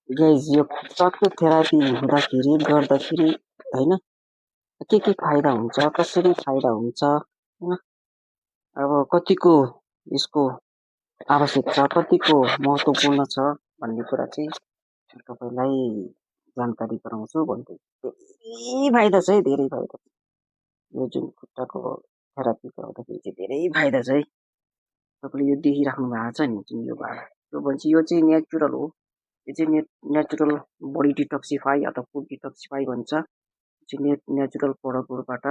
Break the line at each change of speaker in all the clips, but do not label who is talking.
Guys यो टक्कै therapy गर्दाखेरि होइन के फाइदा हुन्छ, कसरी फाइदा हुन्छ, होइन अब कतिको यसको आवश्यक छ, कतिको महत्त्वपूर्ण छ भन्ने कुरा चाहिँ तपाईँलाई जानकारी गराउँछु भन्दै। धेरै फाइदा छ है, धेरै फाइदा। यो जुन खुट्टाको थेरापी गराउँदाखेरि चाहिँ धेरै फाइदा छ है। तपाईँले यो देखिराख्नु भएको छ नि, जुन यो भाडा यो भन्छ, यो चाहिँ नेचुरल हो। यो चाहिँ नेचुरल बडी डिटक्सिफाई अथवा फुड डिटक्सिफाई भन्छ। चाहिँ नेचुरल प्रडक्टहरूबाट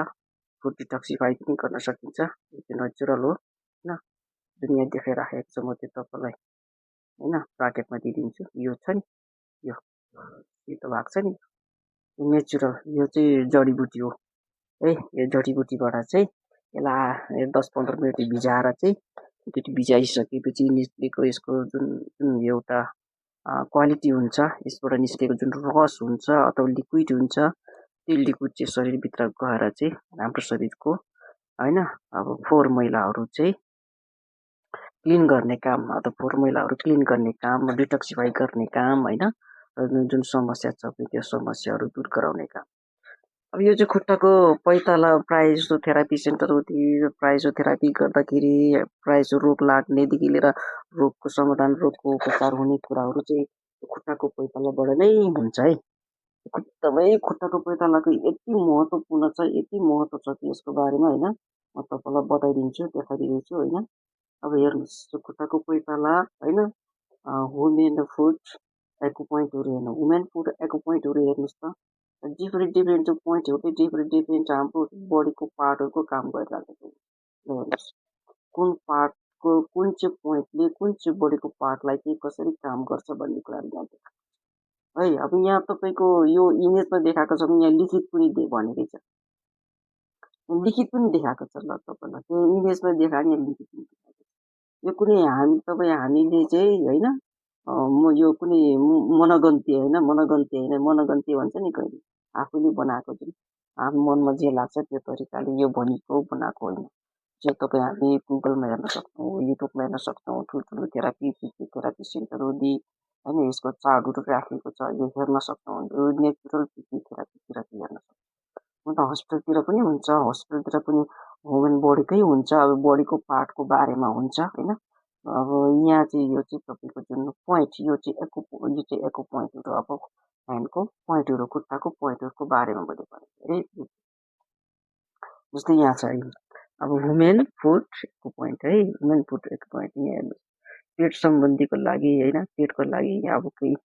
फुड डिटक्सिफाई पनि गर्न सकिन्छ। यो चाहिँ नेचुरल हो होइन। जुन यहाँ देखाइराखेको छ, म त्यो तपाईँलाई होइन प्याकेटमा दिइदिन्छु। यो छ नि, यो सेतो भएको छ नि, नेचुरल, यो चाहिँ जडीबुटी हो है। यो जडीबुटीबाट चाहिँ यसलाई 10-15 मिनट भिजाएर चाहिँ त्यो भिजाइसकेपछि निस्केको यसको जुन जुन एउटा क्वालिटी हुन्छ, यसबाट निस्केको जुन रस हुन्छ अथवा लिक्विड हुन्छ, त्यो लिक्विड चाहिँ शरीरभित्र गएर चाहिँ हाम्रो शरीरको होइन अब फोहोर मैलाहरू चाहिँ क्लिन गर्ने काम, अथवा फोहोर मैलाहरू क्लिन गर्ने काम, डिटक्सिफाई गर्ने काम होइन, जुन समस्या छ त्यो समस्याहरू दूर गराउने काम। अब यो चाहिँ खुट्टाको पैताला प्रायः जस्तो थेरापी सेन्टरहरूतिर प्रायः जस्तो थेरापी गर्दाखेरि प्रायः जस्तो रोग लाग्नेदेखि लिएर रोगको समाधान, रोगको उपचार हुने कुराहरू चाहिँ खुट्टाको पैतालाबाट नै हुन्छ है। एकदमै खुट्टाको पैतालाको यति महत्त्वपूर्ण छ, यति महत्त्व छ कि यसको बारेमा होइन म तपाईँलाई बताइदिन्छु, देखाइदिन्छु होइन। अब हेर्नुहोस्, खुट्टाको पैताला होइन, वुमेन फुड एकुपोइन्टहरू हेर्नु, वुमेन फुड एकुपोइन्टहरू हेर्नुहोस् त, डिफ्रेन्ट पोइन्टहरूले डिफ्रेन्ट हाम्रो बडीको पार्टहरूको काम गरिरहेको छ। हेर्नुहोस् कुन पार्टको कुन चाहिँ पोइन्टले कुन चाहिँ बडीको पार्टलाई चाहिँ कसरी काम गर्छ भन्ने कुराहरू यहाँ देखाएको है। अब यहाँ तपाईँको यो इमेजमा देखाएको छ भने यहाँ लिखित पनि भनेकै छ, लिखित पनि देखाएको छ। ल तपाईँलाई त्यो इमेजमा देखायो यहाँ लिखित पनि देखाएको छ। यो कुनै हामीले चाहिँ होइन यो कुनै मनगन्ती भन्छ नि कहिले, आफूले बनाएको जुन आफ्नो मनमा जे लाग्छ त्यो तरिकाले यो भनेको बनाएको होइन। जो तपाईँ हामी गुगलमा हेर्न सक्छौँ, युट्युबमा हेर्न सक्छौँ, ठुल्ठुलो थेरापी फिजियोथेरापी सेन्टरहरू होइन यसको चार्टहरू राखेको छ, यो हेर्न सक्छौँ। यो नेचुरल फिजियोथेरापीतिर हेर्न सक्छौँ। अन्त हस्पिटलतिर पनि हुन्छ, हस्पिटलतिर पनि ह्युमन बडीकै हुन्छ, अब बडीको पार्टको बारेमा हुन्छ होइन। अब यहाँ चाहिँ यो चाहिँ तपाईँको जुन पोइन्ट, यो चाहिँ एको पोइन्टहरू, अब ह्यान्डको पोइन्टहरू, खुट्टाको पोइन्टहरूको बारेमा मैले भनेको है। जस्तै यहाँ छ अब वुमेन फुड एको पोइन्ट है, वुमेन फुड एको पोइन्ट यहाँ हेर्नुहोस्, पेट सम्बन्धीको लागि होइन, पेटको लागि यहाँ अब केही